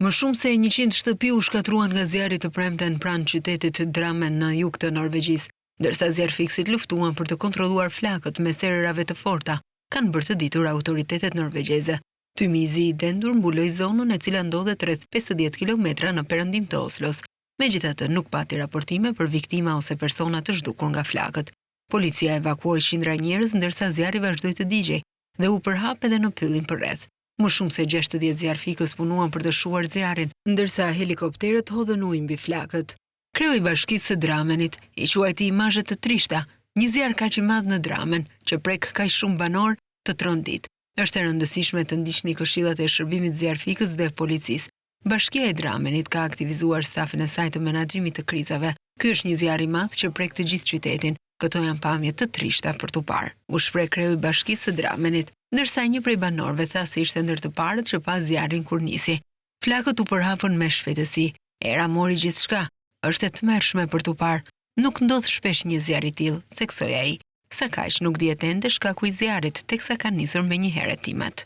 Më shumë se 100 shtëpi u shkatruan nga zjarri të premten pranë qytetit Drammen në jug të Norvegjisë, ndërsa zjarrfikësit luftuan për të kontrolluar flakët me serërave të forta, kanë bërë të ditur autoritetet norvegjeze. Tymizi i dendur mbuloi zonën e cila ndodhet rreth 50 kilometra në perëndim të Oslos. Megjithatë, nuk pati raportime për viktima ose persona të zhdukur nga flakët. Policia evakuoi qindra njerëz ndërsa zjarri vazhdoi të digjej dhe u përhap edhe në pyllin përreth. Më shumë se 60 zjarrfikës punuan për të shuar zjarrin, ndërsa helikopterët hodhën ujë mbi flakët. Kreu i Bashkisë së Drammenit i quajti imazhe të trishta, një zjarr kaq i madh në Drammen që prek kaq shumë banor të trondit. Është e rëndësishme të ndiqni këshillat e shërbimit zjarrfikës dhe policisë. Bashkia e Drammenit ka aktivizuar stafin e saj të menaxhimit të krizave. Ky është një zjarr i madh që prek të gjithë qytetin. Këto janë pamje të trishta për tu parë, u shpreh kreu i Bashkisë së Drammenit, ndërsa një prej banorëve tha se ishte ndër të parët që pa zjarrin kur nisi. Flakët u përhapën me shpejtësi, era mori gjithçka, është e tmerrshme për tu parë. Nuk ndodh shpesh një zjarr i tillë, theksoi ai. Sa kaq nuk dihet ende shkaku i zjarrit, teksa kanë nisur menjëherë hetimet.